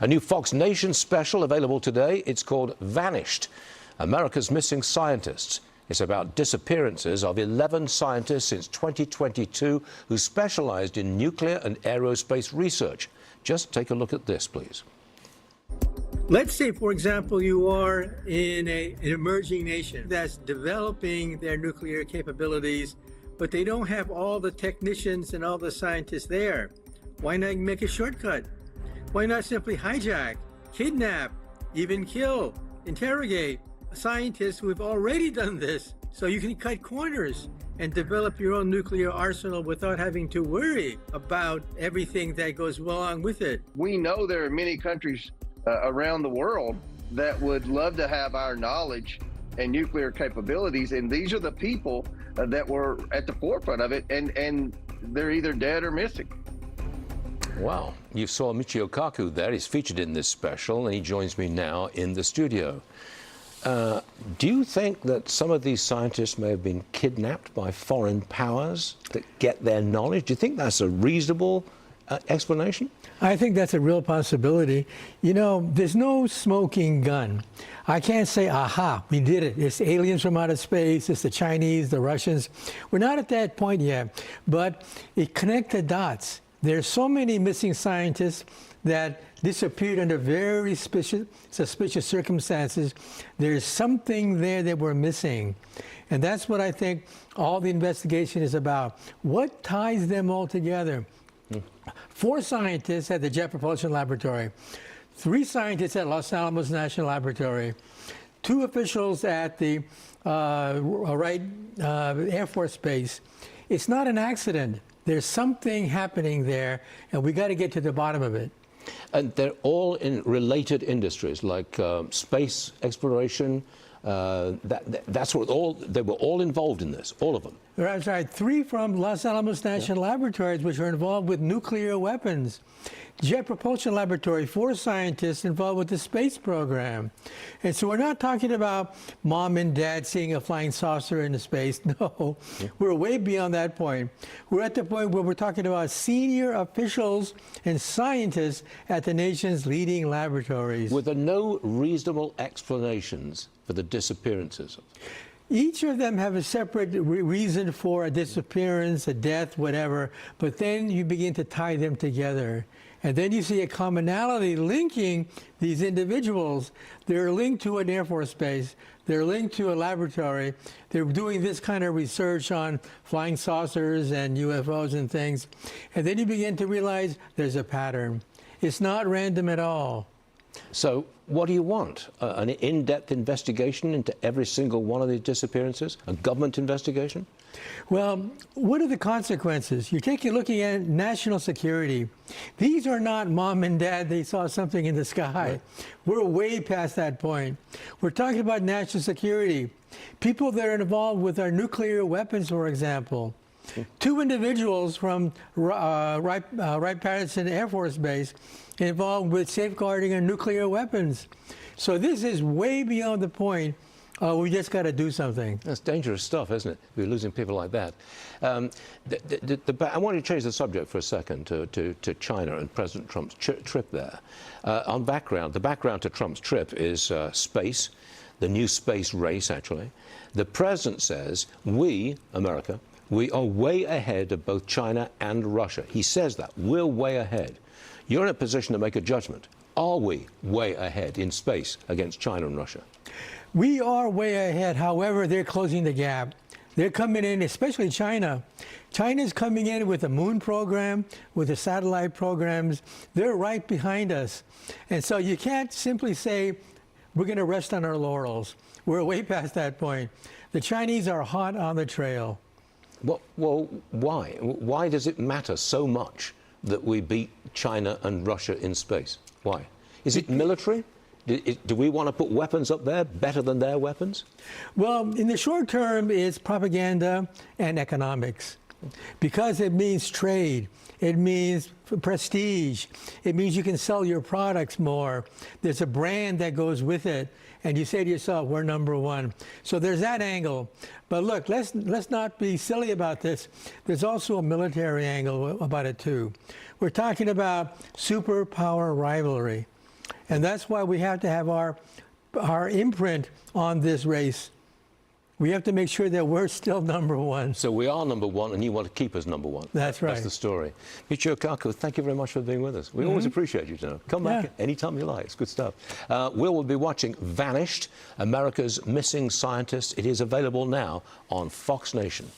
A new Fox Nation special available today. It's called Vanished, America's Missing Scientists. It's about disappearances of 11 scientists since 2022 who specialized in nuclear and aerospace research. Just take a look at this, please. Let's say, for example, you are in an emerging nation that's developing their nuclear capabilities, but they don't have all the technicians and all the scientists there. Why not make a shortcut? Why not simply hijack, kidnap, even kill, interrogate scientists who have already done this, so you can cut corners and develop your own nuclear arsenal without having to worry about everything that goes along with it. We know there are many countries around the world that would love to have our knowledge and nuclear capabilities, and these are the people that were at the forefront of it, and they're either dead or missing. Wow, you saw Michio Kaku there. He's featured in this special, and he joins me now in the studio. Do you think that some of these scientists may have been kidnapped by foreign powers that get their knowledge? Do you think that's a reasonable explanation? I think that's a real possibility. You know, there's no smoking gun. I can't say, aha, we did it. It's aliens from outer space. It's the Chinese, the Russians. We're not at that point yet, but it connects the dots. There's so many missing scientists that disappeared under very suspicious circumstances. There's something there that we're missing. And that's what I think all the investigation is about. What ties them all together? 4 scientists at the Jet Propulsion Laboratory, 3 scientists at Los Alamos National Laboratory, 2 officials at the Wright Air Force Base. It's not an accident. There's something happening there, and we got to get to the bottom of it. And they're all in related industries like space exploration. That's what they were all involved in this, all of them. That's right. 3 from Los Alamos National Laboratories, which are involved with nuclear weapons. Jet Propulsion Laboratory, 4 scientists involved with the space program. And so we're not talking about mom and dad seeing a flying saucer in space. No, we're way beyond that point. We're at the point where we're talking about senior officials and scientists at the nation's leading laboratories. Were there no reasonable explanations for the disappearances? Each of them have a separate reason for a disappearance, a death, whatever, but then you begin to tie them together. And then you see a commonality linking these individuals. They're linked to an Air Force base. They're linked to a laboratory. They're doing this kind of research on flying saucers and UFOs and things. And then you begin to realize there's a pattern. It's not random at all. So what do you want? An in-depth investigation into every single one of these disappearances? A government investigation? Well, what are the consequences? You're looking at national security. These are not mom and dad, they saw something in the sky. Right. We're way past that point. We're talking about national security. People that are involved with our nuclear weapons, for example. 2 individuals from Wright-Patterson Air Force Base involved with safeguarding our nuclear weapons. So this is way beyond the point. We just got to do something. That's dangerous stuff, isn't it? We're losing people like that. I want to change the subject for a second to China and President Trump's trip there. The background to Trump's trip is space, the new space race, actually. The president says, we, America, we are way ahead of both China and Russia. He says that. We're way ahead. You're in a position to make a judgment. Are we way ahead in space against China and Russia? We are way ahead. However, they're closing the gap. They're coming in, especially China. China's coming in with the moon program, with the satellite programs. They're right behind us. And so you can't simply say, we're going to rest on our laurels. We're way past that point. The Chinese are hot on the trail. Well, why? Why does it matter so much that we beat China and Russia in space? Why? Is it military? Do we want to put weapons up there better than their weapons? Well, in the short term, it's propaganda and economics. Because it means trade. It means prestige. It means you can sell your products more. There's a brand that goes with it. And you say to yourself, we're #1. So there's that angle. But look, let's not be silly about this. There's also a military angle about it, too. We're talking about superpower rivalry. And that's why we have to have our imprint on this race. We have to make sure that we're still number one. So we are number one, and you want to keep us number one. That's right. That's the story. Michio Kaku, thank you very much for being with us. We always appreciate you, Joe. Come back anytime you like. It's good stuff. We'll be watching Vanished, America's Missing Scientists. It is available now on Fox Nation.